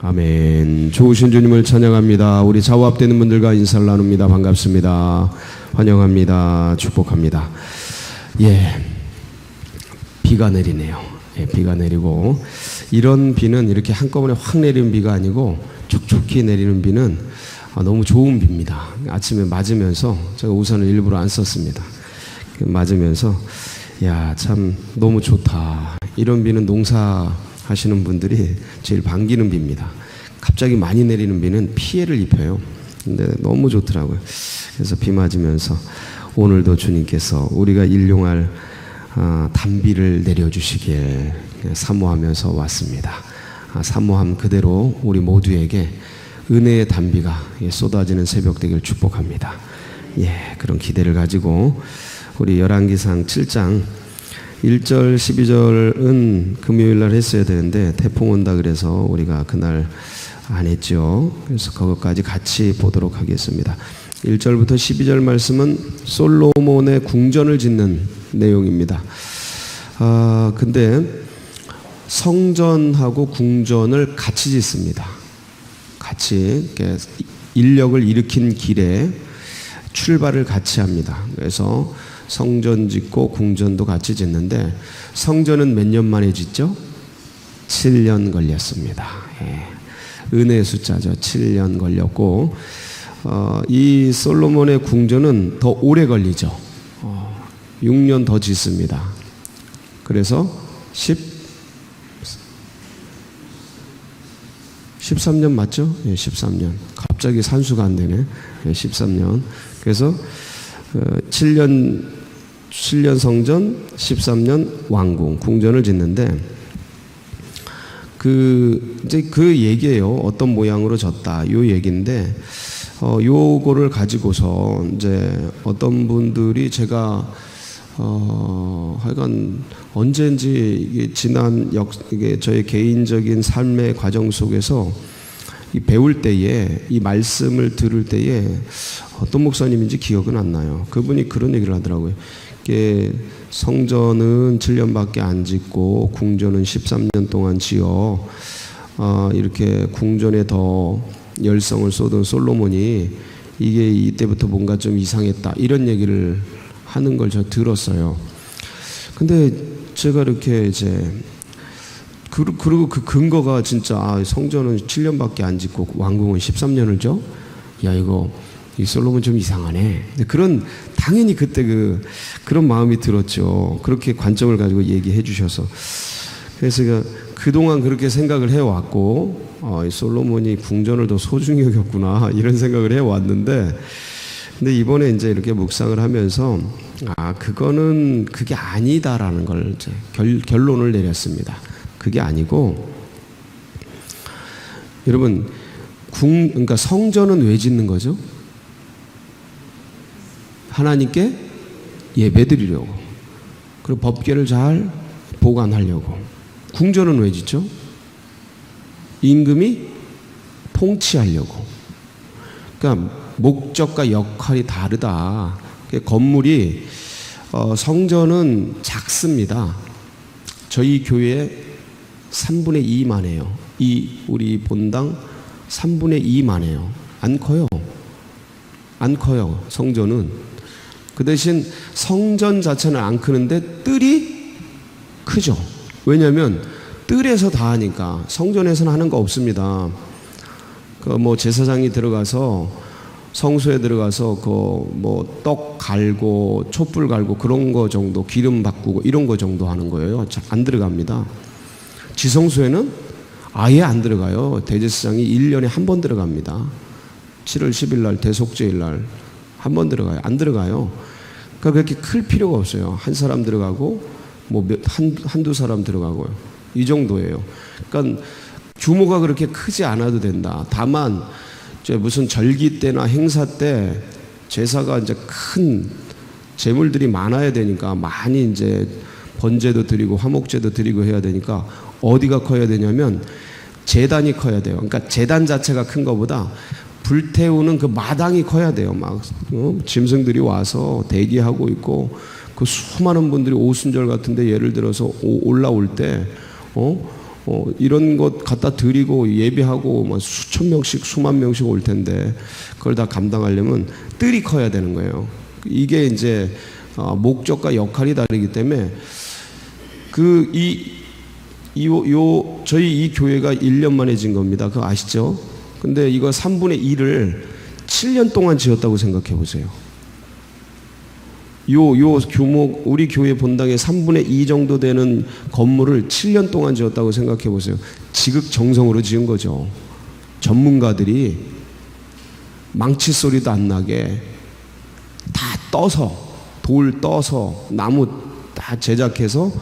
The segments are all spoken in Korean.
아멘. 좋으신 주님을 찬양합니다. 우리 좌우합되는 분들과 인사를 나눕니다. 반갑습니다. 환영합니다. 축복합니다. 비가 내리네요. 비가 내리고, 이런 비는 이렇게 한꺼번에 확 내리는 비가 아니고 촉촉히 내리는 비는 너무 좋은 비입니다. 아침에 맞으면서 제가 우산을 일부러 안 썼습니다. 맞으면서 참 너무 좋다. 이런 비는 농사 하시는 분들이 제일 반기는 비입니다. 갑자기 많이 내리는 비는 피해를 입혀요. 근데 너무 좋더라고요. 그래서 비 맞으면서 오늘도 주님께서 우리가 일용할 단비를 내려주시길 사모하면서 왔습니다. 사모함 그대로 우리 모두에게 은혜의 단비가 쏟아지는 새벽 되길 축복합니다. 그런 기대를 가지고 우리 열왕기상 7장 1절 12절은 금요일날 했어야 되는데 태풍 온다 그래서 우리가 그날 안 했죠. 그래서 그것까지 같이 보도록 하겠습니다. 1절부터 12절 말씀은 솔로몬의 궁전을 짓는 내용입니다. 근데 성전하고 궁전을 같이 짓습니다. 같이 인력을 일으킨 길에 출발을 같이 합니다. 그래서 성전 짓고 궁전도 같이 짓는데, 성전은 몇 년 만에 짓죠? 7년 걸렸습니다. 은혜의 숫자죠. 7년 걸렸고, 이 솔로몬의 궁전은 더 오래 걸리죠. 6년 더 짓습니다. 그래서 13년 맞죠? 13년. 갑자기 산수가 안 되네. 13년. 그래서 7년 성전, 13년 왕궁, 궁전을 짓는데, 이제 그 얘기예요. 어떤 모양으로 졌다. 요 얘기인데, 요거를 가지고서 이제 어떤 분들이 제가 하여간 언제인지 이게 지난 이게 저의 개인적인 삶의 과정 속에서 배울 때에, 이 말씀을 들을 때에 어떤 목사님인지 기억은 안 나요. 그분이 그런 얘기를 하더라고요. 이게 성전은 7년밖에 안 짓고 궁전은 13년 동안 지어 이렇게 궁전에 더 열성을 쏟은 솔로몬이 이게 이때부터 뭔가 좀 이상했다, 이런 얘기를 하는 걸 저 들었어요. 근데 제가 이렇게 이제 그리고 그 근거가 진짜 성전은 7년밖에 안 짓고 왕궁은 13년을 줘? 이 솔로몬 좀 이상하네. 당연히 그때 그런 마음이 들었죠. 그렇게 관점을 가지고 얘기해 주셔서. 그래서 그동안 그렇게 생각을 해왔고, 이 솔로몬이 궁전을 더 소중히 여겼구나, 이런 생각을 해왔는데, 근데 이번에 이제 이렇게 묵상을 하면서, 그게 아니다라는 걸 이제 결론을 내렸습니다. 그게 아니고, 여러분, 그러니까 성전은 왜 짓는 거죠? 하나님께 예배드리려고, 그리고 법궤를 잘 보관하려고. 궁전은 왜 짓죠? 임금이 통치하려고. 그러니까 목적과 역할이 다르다. 건물이 성전은 작습니다. 저희 교회 3분의 2만 해요. 우리 본당 3분의 2만 해요. 안 커요. 성전은. 그 대신 성전 자체는 안 크는데 뜰이 크죠. 왜냐하면 뜰에서 다 하니까. 성전에서는 하는 거 없습니다. 제사장이 들어가서, 성소에 들어가서 떡 갈고 촛불 갈고 그런 거 정도, 기름 바꾸고 이런 거 정도 하는 거예요. 안 들어갑니다. 지성소에는 아예 안 들어가요. 대제사장이 1년에 한 번 들어갑니다. 7월 10일 날 대속죄일 날 한 번 들어가요. 안 들어가요. 그러니까 그렇게 클 필요가 없어요. 한 사람 들어가고 한두 사람 들어가고요. 이 정도예요. 그러니까 규모가 그렇게 크지 않아도 된다. 다만 무슨 절기 때나 행사 때 제사가 이제 큰 제물들이 많아야 되니까, 많이 이제 번제도 드리고 화목제도 드리고 해야 되니까 어디가 커야 되냐면 제단이 커야 돼요. 그러니까 제단 자체가 큰 것보다 불태우는 그 마당이 커야 돼요. 짐승들이 와서 대기하고 있고, 그 수많은 분들이 오순절 같은데 예를 들어서 올라올 때 이런 것 갖다 드리고 예배하고 뭐 수천 명씩 수만 명씩 올 텐데 그걸 다 감당하려면 뜰이 커야 되는 거예요. 이게 이제 목적과 역할이 다르기 때문에 저희 이 교회가 1년 만에 진 겁니다. 그거 아시죠? 근데 이거 3분의 1을 7년 동안 지었다고 생각해 보세요. 요 규모, 우리 교회 본당의 3분의 2 정도 되는 건물을 7년 동안 지었다고 생각해 보세요. 지극정성으로 지은 거죠. 전문가들이 망치 소리도 안 나게 다 떠서, 돌 떠서, 나무 다 제작해서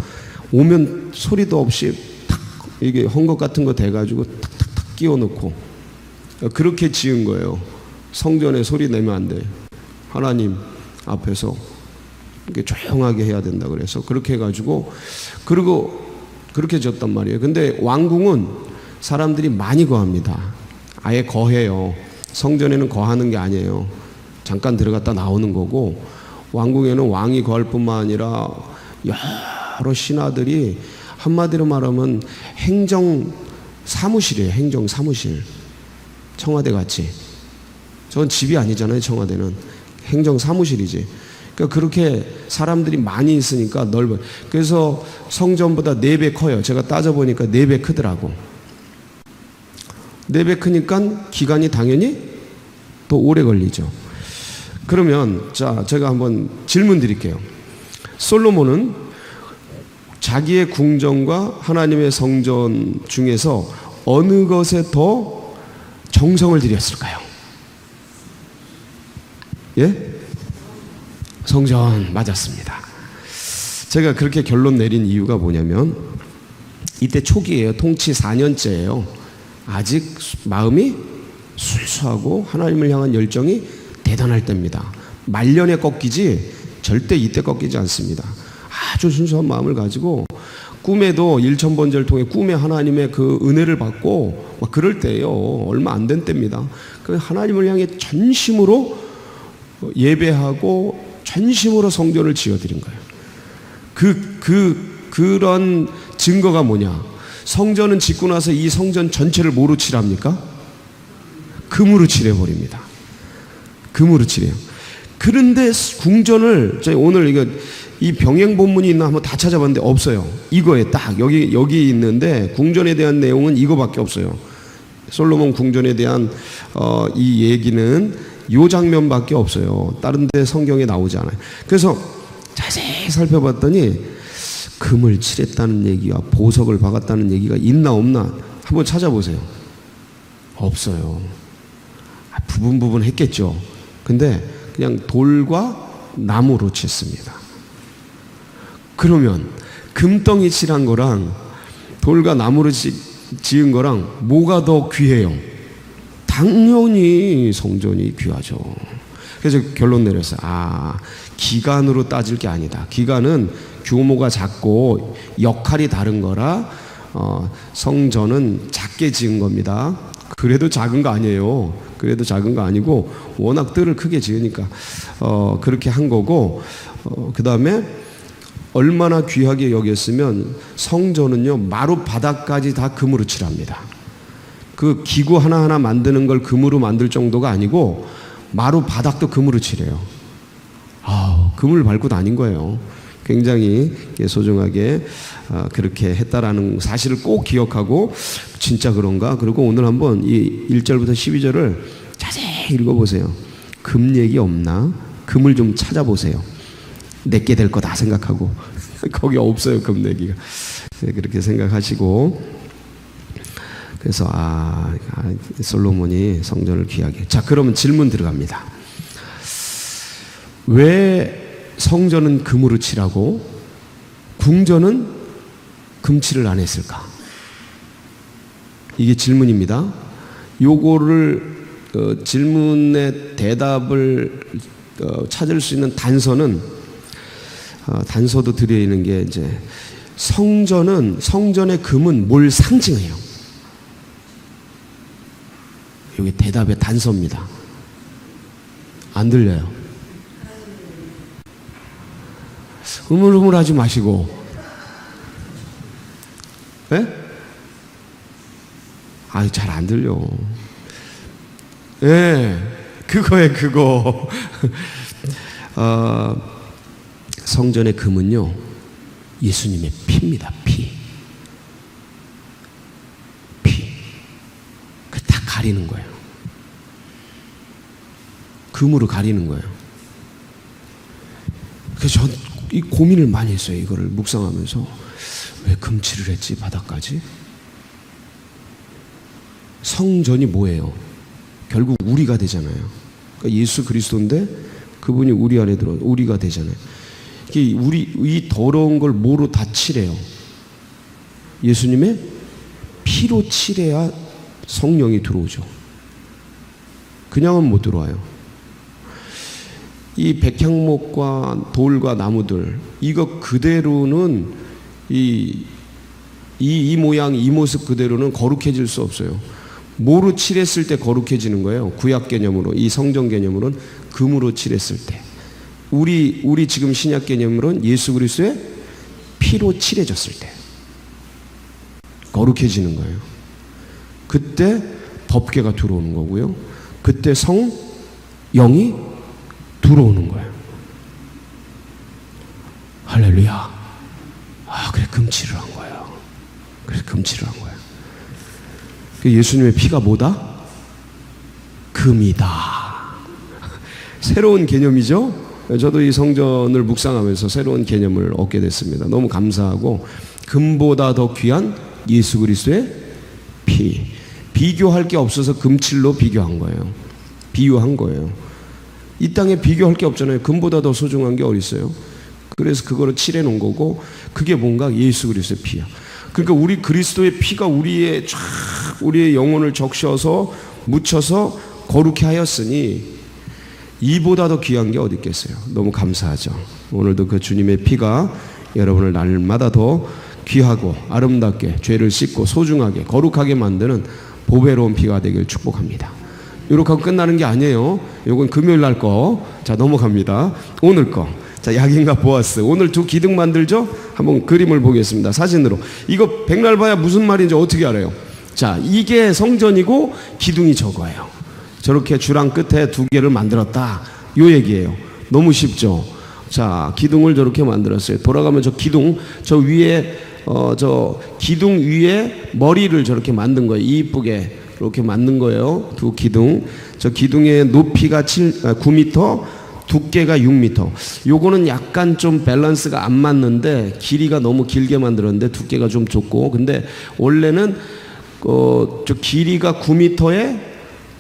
오면 소리도 없이 탁, 이게 헝겊 같은 거 대가지고 탁탁탁 끼워 놓고 그렇게 지은 거예요. 성전에 소리 내면 안 돼요. 하나님 앞에서 이렇게 조용하게 해야 된다 그래서 그렇게 해가지고 그리고 그렇게 지었단 말이에요. 근데 왕궁은 사람들이 많이 거합니다. 아예 거해요. 성전에는 거하는 게 아니에요. 잠깐 들어갔다 나오는 거고 왕궁에는 왕이 거할 뿐만 아니라 여러 신하들이 한마디로 말하면 행정 사무실이에요. 행정 사무실. 청와대 같이. 저건 집이 아니잖아요. 청와대는 행정 사무실이지. 그러니까 그렇게 사람들이 많이 있으니까 넓어요. 그래서 성전보다 4배 커요. 제가 따져보니까 4배 크더라고. 4배 크니까 기간이 당연히 또 오래 걸리죠. 그러면 자, 제가 한번 질문 드릴게요. 솔로몬은 자기의 궁전과 하나님의 성전 중에서 어느 것에 더 정성을 들였을까요? 예? 성전 맞았습니다. 제가 그렇게 결론 내린 이유가 뭐냐면 이때 초기예요. 통치 4년째예요. 아직 마음이 순수하고 하나님을 향한 열정이 대단할 때입니다. 말년에 꺾이지 절대 이때 꺾이지 않습니다. 아주 순수한 마음을 가지고 꿈에도 1000번제를 통해 꿈에 하나님의 그 은혜를 받고 막 그럴 때예요. 얼마 안 된 때입니다. 그 하나님을 향해 전심으로 예배하고 전심으로 성전을 지어드린 거예요. 그런 증거가 뭐냐? 성전은 짓고 나서 이 성전 전체를 뭐로 칠합니까? 금으로 칠해버립니다. 금으로 칠해요. 그런데 궁전을 저희 오늘 이 병행 본문이 있나 한번 다 찾아봤는데 없어요. 이거에 딱 여기 있는데 궁전에 대한 내용은 이거밖에 없어요. 솔로몬 궁전에 대한 이 얘기는 요 장면밖에 없어요. 다른 데 성경에 나오지 않아요. 그래서 자세히 살펴봤더니 금을 칠했다는 얘기와 보석을 박았다는 얘기가 있나 없나 한번 찾아보세요. 없어요. 부분 했겠죠. 근데 그냥 돌과 나무로 쳤습니다. 그러면 금덩이 칠한 거랑 돌과 나무로 지은 거랑 뭐가 더 귀해요? 당연히 성전이 귀하죠. 그래서 결론 내렸어요. 기간으로 따질 게 아니다. 기간은 규모가 작고 역할이 다른 거라 성전은 작게 지은 겁니다. 그래도 작은 거 아니에요. 그래도 작은 거 아니고 워낙 뜰을 크게 지으니까 그렇게 한 거고 그 다음에 얼마나 귀하게 여겼으면 성전은요 마룻 바닥까지 다 금으로 칠합니다. 그 기구 하나하나 만드는 걸 금으로 만들 정도가 아니고 마룻 바닥도 금으로 칠해요. 금을 밟고 다닌 거예요. 굉장히 소중하게 그렇게 했다라는 사실을 꼭 기억하고 진짜 그런가? 그리고 오늘 한번 이 1절부터 12절을 자세히 읽어보세요. 금 얘기 없나? 금을 좀 찾아보세요. 내게 될 거다 생각하고 거기 없어요. 금 얘기가. 그렇게 생각하시고 그래서 솔로몬이 성전을 귀하게. 자, 그러면 질문 들어갑니다. 왜 성전은 금으로 칠하고 궁전은 금칠을 안 했을까? 이게 질문입니다. 요거를 질문의 대답을 찾을 수 있는 단서도 드리는 게 이제 성전의 금은 뭘 상징해요? 이게 대답의 단서입니다. 안 들려요. 흐물흐물하지 마시고, 네? 잘 안 들려. 예, 그거에 그거. 성전의 금은요, 예수님의 피입니다. 피. 그 다 가리는 거예요. 금으로 가리는 거예요. 그래서 전 이 고민을 많이 했어요. 이거를 묵상하면서 왜 금칠을 했지 바닥까지? 성전이 뭐예요? 결국 우리가 되잖아요. 그러니까 예수 그리스도인데 그분이 우리 안에 들어 우리가 되잖아요. 이게 이 더러운 걸 뭐로 다 칠해요? 예수님의 피로 칠해야 성령이 들어오죠. 그냥은 못 들어와요. 이 백향목과 돌과 나무들 이거 그대로는 이 모양 이 모습 그대로는 거룩해질 수 없어요. 뭐로 칠했을 때 거룩해지는 거예요? 구약 개념으로 이 성전 개념으로는 금으로 칠했을 때. 우리 지금 신약 개념으로는 예수 그리스도의 피로 칠해졌을 때 거룩해지는 거예요. 그때 법궤가 들어오는 거고요. 그때 성령이 들어오는 거예요. 할렐루야. 그래 금칠을 한 거예요. 그래서 금칠을 한 거예요. 예수님의 피가 뭐다? 금이다. 새로운 개념이죠? 저도 이 성전을 묵상하면서 새로운 개념을 얻게 됐습니다. 너무 감사하고 금보다 더 귀한 예수 그리스도의 피. 비교할 게 없어서 금칠로 비교한 거예요. 비유한 거예요. 이 땅에 비교할 게 없잖아요. 금보다 더 소중한 게 어디 있어요? 그래서 그거를 칠해 놓은 거고 그게 뭔가 예수 그리스도의 피야. 그러니까 우리 그리스도의 피가 우리의 영혼을 적셔서 묻혀서 거룩해 하였으니 이보다 더 귀한 게 어디 있겠어요? 너무 감사하죠. 오늘도 그 주님의 피가 여러분을 날마다 더 귀하고 아름답게 죄를 씻고 소중하게 거룩하게 만드는 보배로운 피가 되길 축복합니다. 이렇게 하고 끝나는 게 아니에요. 이건 금요일 날 거. 자, 넘어갑니다. 오늘 거. 자, 야긴과 보아스. 오늘 두 기둥 만들죠? 한번 그림을 보겠습니다. 사진으로. 이거 백날 봐야 무슨 말인지 어떻게 알아요? 자, 이게 성전이고 기둥이 저거예요. 저렇게 주랑 끝에 두 개를 만들었다. 요 얘기예요. 너무 쉽죠? 자, 기둥을 저렇게 만들었어요. 돌아가면 저 기둥, 저 위에, 저 기둥 위에 머리를 저렇게 만든 거예요. 이쁘게. 이렇게 만든 거예요. 두 기둥. 저 기둥의 높이가 9m, 두께가 6m. 요거는 약간 좀 밸런스가 안 맞는데 길이가 너무 길게 만들었는데 두께가 좀 좁고. 근데 원래는 저 길이가 9m에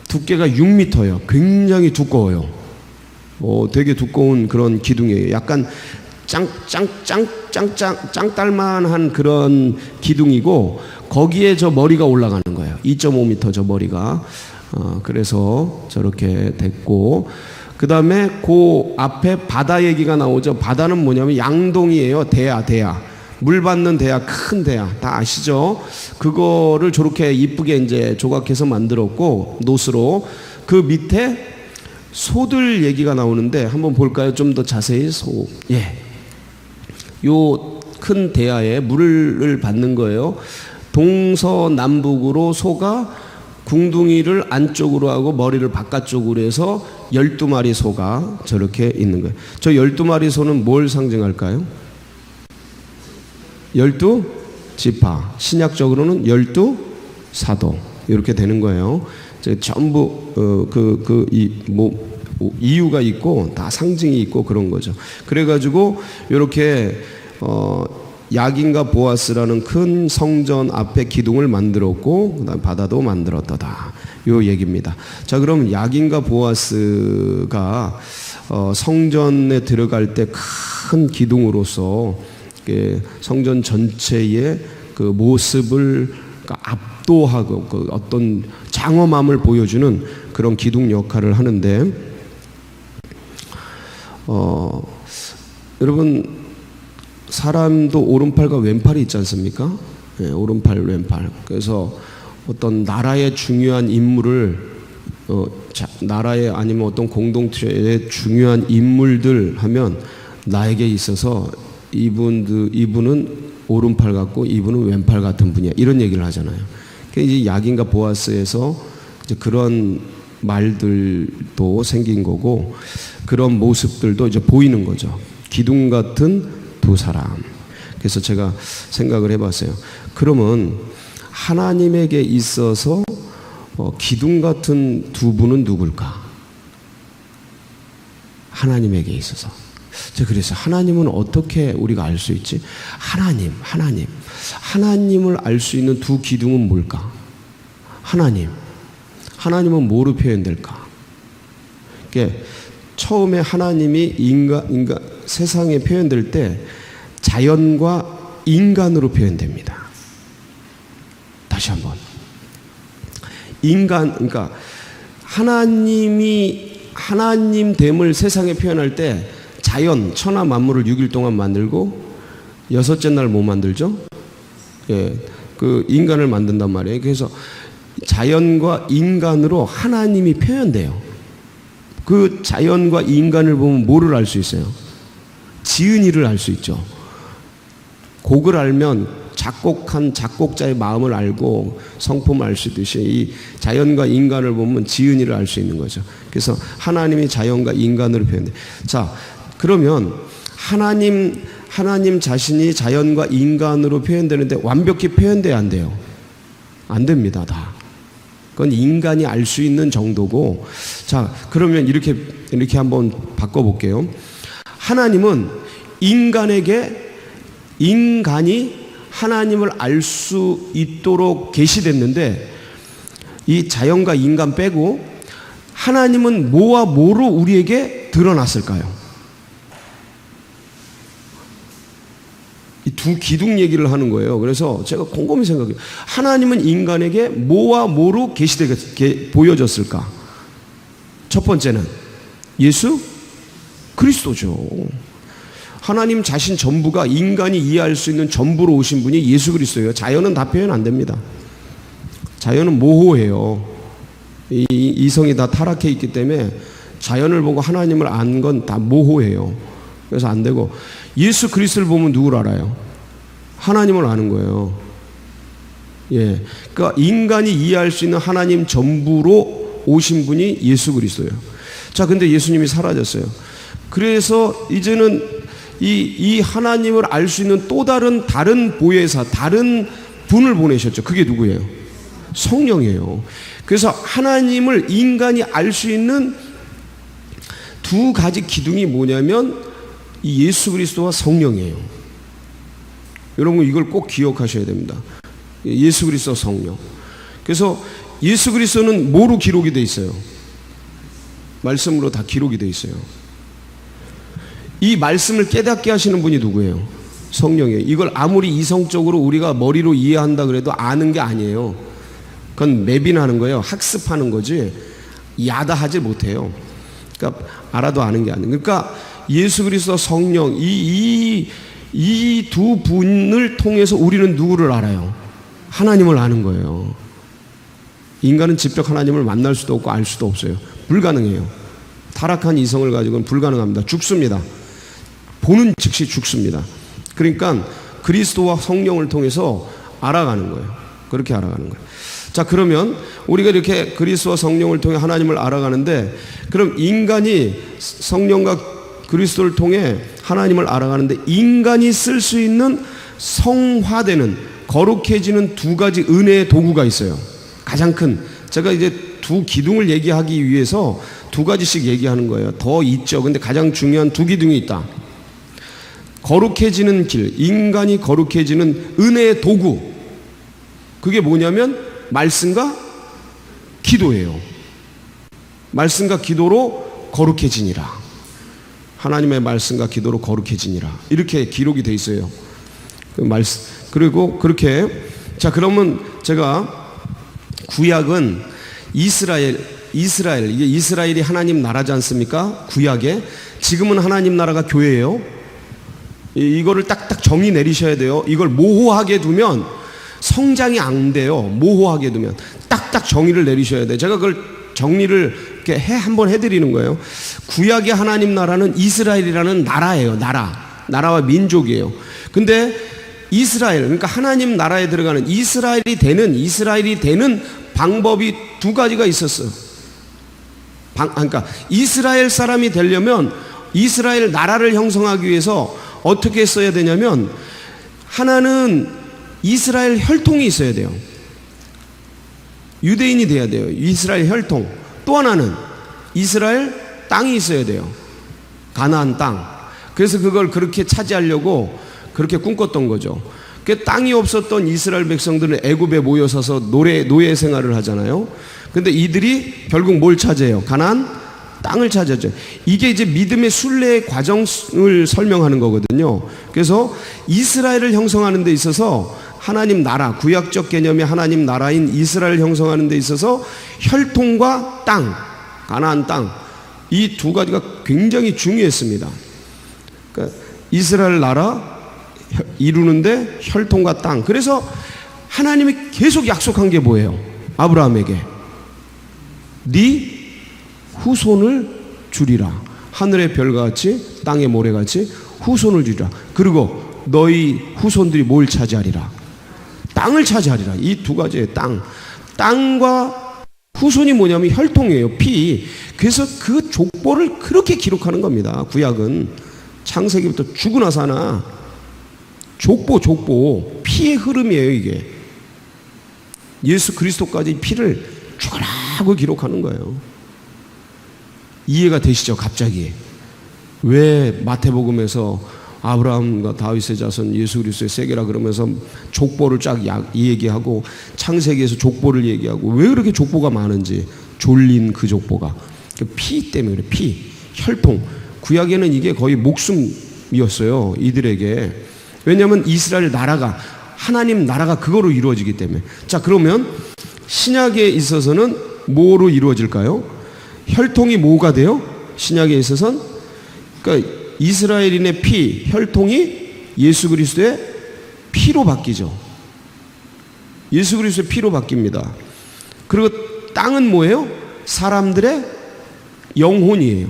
두께가 6m예요. 굉장히 두꺼워요. 되게 두꺼운 그런 기둥이에요. 약간 짱딸만한 그런 기둥이고 거기에 저 머리가 올라가는 거예요. 2.5m 저 머리가. 그래서 저렇게 됐고 그 다음에 그 앞에 바다 얘기가 나오죠. 바다는 뭐냐면 양동이에요. 대야. 물 받는 대야, 큰 대야. 다 아시죠? 그거를 저렇게 이쁘게 이제 조각해서 만들었고 노스로 그 밑에 소들 얘기가 나오는데 한번 볼까요? 좀 더 자세히 소. 예. 요 큰 대야에 물을 받는 거예요. 동서남북으로 소가 궁둥이를 안쪽으로 하고 머리를 바깥쪽으로 해서 12마리 소가 저렇게 있는 거예요. 저 12마리 소는 뭘 상징할까요? 12지파. 신약적으로는 12사도. 이렇게 되는 거예요. 전부 이유가 있고 다 상징이 있고 그런 거죠. 그래가지고 이렇게 야긴과 보아스라는 큰 성전 앞에 기둥을 만들었고 그다음 바다도 만들었다다. 요 얘기입니다. 자, 그럼 야긴과 보아스가 성전에 들어갈 때 큰 기둥으로서 성전 전체의 그 모습을 압도하고 그 어떤 장엄함을 보여주는 그런 기둥 역할을 하는데 여러분 사람도 오른팔과 왼팔이 있지 않습니까? 네, 오른팔 왼팔. 그래서 어떤 나라의 중요한 임무를 나라의 아니면 어떤 공동체의 중요한 인물들 하면 나에게 있어서 이분은 오른팔 같고 이분은 왼팔 같은 분이야. 이런 얘기를 하잖아요. 이제 야긴과 보아스에서 이제 그런 말들도 생긴 거고 그런 모습들도 이제 보이는 거죠. 기둥 같은 두 사람. 그래서 제가 생각을 해봤어요. 그러면 하나님에게 있어서 기둥 같은 두 분은 누굴까? 하나님에게 있어서. 그래서 하나님은 어떻게 우리가 알 수 있지? 하나님을 알 수 있는 두 기둥은 뭘까? 하나님은 뭐로 표현될까? 그러니까 처음에 하나님이 인간 세상에 표현될 때 자연과 인간으로 표현됩니다. 다시 한번. 그러니까 하나님 됨을 세상에 표현할 때 자연, 천하 만물을 6일 동안 만들고 여섯째 날 뭐 만들죠? 예, 그 인간을 만든단 말이에요. 그래서 자연과 인간으로 하나님이 표현돼요. 그 자연과 인간을 보면 뭐를 알 수 있어요? 지은이를 알 수 있죠. 곡을 알면 작곡한 작곡자의 마음을 알고 성품을 알 수 있듯이 이 자연과 인간을 보면 지은이를 알 수 있는 거죠. 그래서 하나님이 자연과 인간으로 표현돼. 자, 그러면 하나님 자신이 자연과 인간으로 표현되는데 완벽히 표현돼야 안 돼요? 안 됩니다, 다. 그건 인간이 알 수 있는 정도고. 자, 그러면 이렇게 한번 바꿔볼게요. 하나님은 인간이 하나님을 알 수 있도록 계시됐는데 이 자연과 인간 빼고 하나님은 뭐와 뭐로 우리에게 드러났을까요? 이 두 기둥 얘기를 하는 거예요. 그래서 제가 곰곰이 생각해요. 하나님은 인간에게 뭐와 뭐로 보여졌을까? 첫 번째는 예수 그리스도죠. 하나님 자신 전부가 인간이 이해할 수 있는 전부로 오신 분이 예수 그리스도예요. 자연은 다 표현 안 됩니다. 자연은 모호해요. 이성이 다 타락해 있기 때문에 자연을 보고 하나님을 안 건 다 모호해요. 그래서 안 되고 예수 그리스도를 보면 누구를 알아요? 하나님을 아는 거예요. 예, 그러니까 인간이 이해할 수 있는 하나님 전부로 오신 분이 예수 그리스도예요. 자, 근데 예수님이 사라졌어요. 그래서 이제는 이 하나님을 알 수 있는 또 다른 보혜사, 다른 분을 보내셨죠. 그게 누구예요? 성령이에요. 그래서 하나님을 인간이 알 수 있는 두 가지 기둥이 뭐냐면 이 예수 그리스도와 성령이에요. 여러분 이걸 꼭 기억하셔야 됩니다. 예수 그리스도 성령. 그래서 예수 그리스도는 뭐로 기록이 돼 있어요? 말씀으로 다 기록이 돼 있어요. 이 말씀을 깨닫게 하시는 분이 누구예요? 성령이에요. 이걸 아무리 이성적으로 우리가 머리로 이해한다 그래도 아는 게 아니에요. 그건 매빈하는 거예요. 학습하는 거지 야다하지 못해요. 그러니까 알아도 아는 게 아니에요. 그러니까 예수 그리스도 성령 이 두 분을 통해서 우리는 누구를 알아요? 하나님을 아는 거예요. 인간은 직접 하나님을 만날 수도 없고 알 수도 없어요. 불가능해요. 타락한 이성을 가지고는 불가능합니다. 죽습니다. 보는 즉시 죽습니다. 그러니까 그리스도와 성령을 통해서 알아가는 거예요. 그렇게 알아가는 거예요. 자, 그러면 우리가 이렇게 그리스도와 성령을 통해 하나님을 알아가는데 그럼 인간이 성령과 그리스도를 통해 하나님을 알아가는데 인간이 쓸 수 있는 성화되는 거룩해지는 두 가지 은혜의 도구가 있어요. 가장 큰 제가 이제 두 기둥을 얘기하기 위해서 두 가지씩 얘기하는 거예요. 더 있죠. 근데 가장 중요한 두 기둥이 있다. 거룩해지는 길, 인간이 거룩해지는 은혜의 도구. 그게 뭐냐면 말씀과 기도예요. 말씀과 기도로 거룩해지니라. 하나님의 말씀과 기도로 거룩해지니라. 이렇게 기록이 돼 있어요. 그리고 그렇게 자, 그러면 제가 구약은 이스라엘 이게 이스라엘이 하나님 나라지 않습니까? 구약에 지금은 하나님 나라가 교회예요. 이거를 딱딱 정의 내리셔야 돼요. 이걸 모호하게 두면 성장이 안 돼요. 모호하게 두면 딱딱 정의를 내리셔야 돼요. 제가 그걸 정리를 이렇게 한번 해드리는 거예요. 구약의 하나님 나라는 이스라엘이라는 나라예요. 나라와 민족이에요. 근데 이스라엘, 그러니까 하나님 나라에 들어가는 이스라엘이 되는 방법이 두 가지가 있었어요. 그러니까 이스라엘 사람이 되려면 이스라엘 나라를 형성하기 위해서 어떻게 써야 되냐면, 하나는 이스라엘 혈통이 있어야 돼요. 유대인이 돼야 돼요. 이스라엘 혈통. 또 하나는 이스라엘 땅이 있어야 돼요. 가나안 땅. 그래서 그걸 그렇게 차지하려고 그렇게 꿈꿨던 거죠. 그 땅이 없었던 이스라엘 백성들은 애굽에 모여서서 노예 생활을 하잖아요. 근데 이들이 결국 뭘 차지해요? 가나안 땅을 차지하죠. 이게 이제 믿음의 순례의 과정을 설명하는 거거든요. 그래서 이스라엘을 형성하는 데 있어서 하나님 나라, 구약적 개념의 하나님 나라인 이스라엘 형성하는 데 있어서 혈통과 땅, 가나안 땅, 이 두 가지가 굉장히 중요했습니다. 그러니까 이스라엘 나라 이루는데 혈통과 땅. 그래서 하나님이 계속 약속한 게 뭐예요? 아브라함에게 네 후손을 주리라. 하늘의 별과 같이 땅의 모래같이 후손을 주리라. 그리고 너희 후손들이 뭘 차지하리라? 땅을 차지하리라. 이 두 가지의 땅과 후손이 뭐냐면 혈통이에요. 피. 그래서 그 족보를 그렇게 기록하는 겁니다. 구약은 창세기부터 죽고 나서 하나 족보 피의 흐름이에요. 이게 예수 그리스도까지 피를 죽으라고 기록하는 거예요. 이해가 되시죠? 갑자기 왜 마태복음에서 아브라함과 다윗의 자손 예수 그리스도의 세계라 그러면서 족보를 쫙 얘기하고 창세기에서 족보를 얘기하고 왜 그렇게 족보가 많은지, 졸린 그 족보가 피 때문에 그래. 피, 혈통. 구약에는 이게 거의 목숨이었어요, 이들에게. 왜냐하면 이스라엘 나라가, 하나님 나라가 그거로 이루어지기 때문에. 자, 그러면 신약에 있어서는 뭐로 이루어질까요? 혈통이 뭐가 돼요? 신약에 있어서는, 그러니까 이스라엘인의 피, 혈통이 예수 그리스도의 피로 바뀌죠. 예수 그리스도의 피로 바뀝니다. 그리고 땅은 뭐예요? 사람들의 영혼이에요.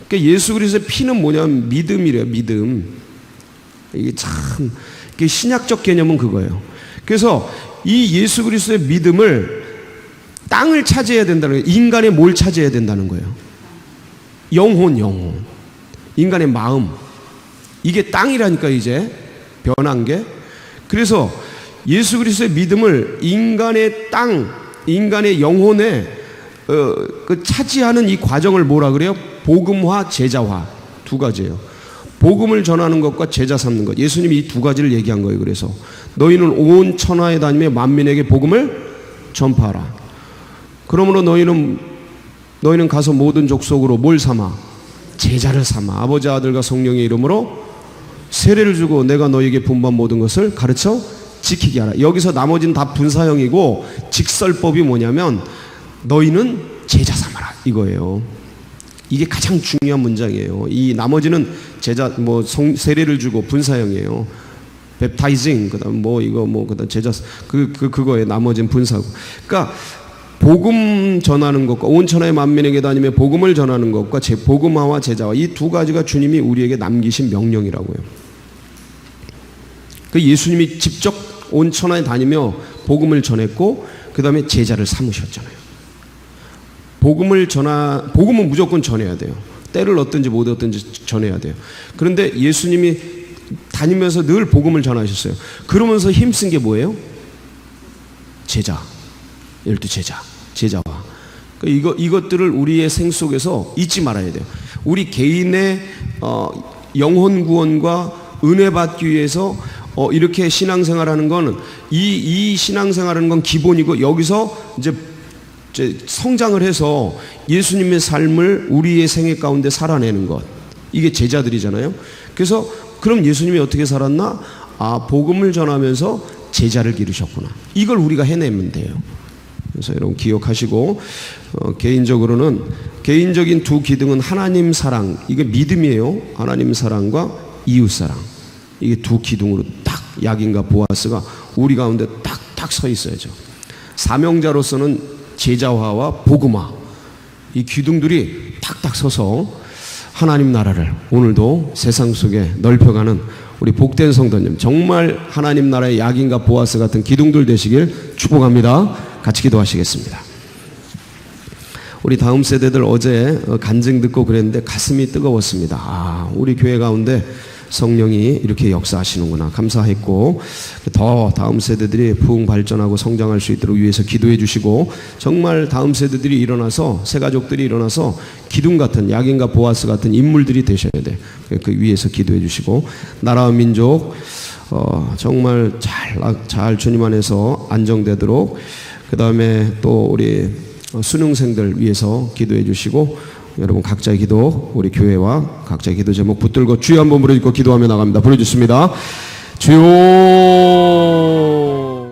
그러니까 예수 그리스도의 피는 뭐냐면 믿음이래요. 믿음. 이게 참, 이게 신약적 개념은 그거예요. 그래서 이 예수 그리스도의 믿음을 땅을 차지해야 된다는 거예요. 인간의 뭘 차지해야 된다는 거예요? 영혼. 인간의 마음. 이게 땅이라니까, 이제 변한 게. 그래서 예수 그리스도의 믿음을 인간의 땅, 인간의 영혼에 그 차지하는 이 과정을 뭐라 그래요? 복음화, 제자화. 두 가지예요. 복음을 전하는 것과 제자 삼는 것. 예수님이 이 두 가지를 얘기한 거예요. 그래서 너희는 온 천하에 다니며 만민에게 복음을 전파하라. 그러므로 너희는 가서 모든 족속으로 뭘 삼아? 제자를 삼아 아버지, 아들과 성령의 이름으로 세례를 주고 내가 너희에게 분부한 모든 것을 가르쳐 지키게 하라. 여기서 나머지는 다 분사형이고, 직설법이 뭐냐면 너희는 제자 삼아라 이거예요. 이게 가장 중요한 문장이에요. 이 나머지는 제자, 세례를 주고 분사형이에요. 웹타이징, 그다음 그다음 제자, 그거에 나머지는 분사고. 그러니까 복음 전하는 것과 온 천하의 만민에게 다니며 복음을 전하는 것과 복음화와 제자화, 이 두 가지가 주님이 우리에게 남기신 명령이라고요. 그 예수님이 직접 온 천하에 다니며 복음을 전했고, 그 다음에 제자를 삼으셨잖아요. 복음은 무조건 전해야 돼요. 때를 얻든지 못 얻든지 전해야 돼요. 그런데 예수님이 다니면서 늘 복음을 전하셨어요. 그러면서 힘쓴 게 뭐예요? 제자. 12 제자와. 이것들을 우리의 생 속에서 잊지 말아야 돼요. 우리 개인의 영혼 구원과 은혜 받기 위해서 이렇게 신앙생활하는 건, 이 신앙생활하는 건 기본이고, 여기서 이제 성장을 해서 예수님의 삶을 우리의 생애 가운데 살아내는 것, 이게 제자들이잖아요. 그래서 그럼 예수님이 어떻게 살았나? 복음을 전하면서 제자를 기르셨구나. 이걸 우리가 해내면 돼요. 그래서 여러분 기억하시고, 개인적인 두 기둥은 하나님 사랑, 이게 믿음이에요. 하나님 사랑과 이웃 사랑. 이게 두 기둥으로 딱 야긴과 보아스가 우리 가운데 딱 서 있어야죠. 사명자로서는 제자화와 복음화, 이 기둥들이 탁탁 서서 하나님 나라를 오늘도 세상 속에 넓혀가는 우리 복된 성도님 정말 하나님 나라의 야긴과 보아스 같은 기둥들 되시길 축복합니다. 같이 기도하시겠습니다. 우리 다음 세대들 어제 간증 듣고 그랬는데 가슴이 뜨거웠습니다. 우리 교회 가운데 성령이 이렇게 역사하시는구나 감사했고, 더 다음 세대들이 부흥 발전하고 성장할 수 있도록 위해서 기도해 주시고, 정말 다음 세대들이 일어나서 새 가족들이 일어나서 기둥 같은 야긴과 보아스 같은 인물들이 되셔야 돼. 그 위해서 기도해 주시고, 나라와 민족 정말 잘 주님 안에서 안정되도록, 그 다음에 또 우리 수능생들 위해서 기도해 주시고, 여러분 각자의 기도, 우리 교회와 각자의 기도 제목 붙들고 주여 한번 부르짖고 기도하며 나갑니다. 부르짖습니다. 주여.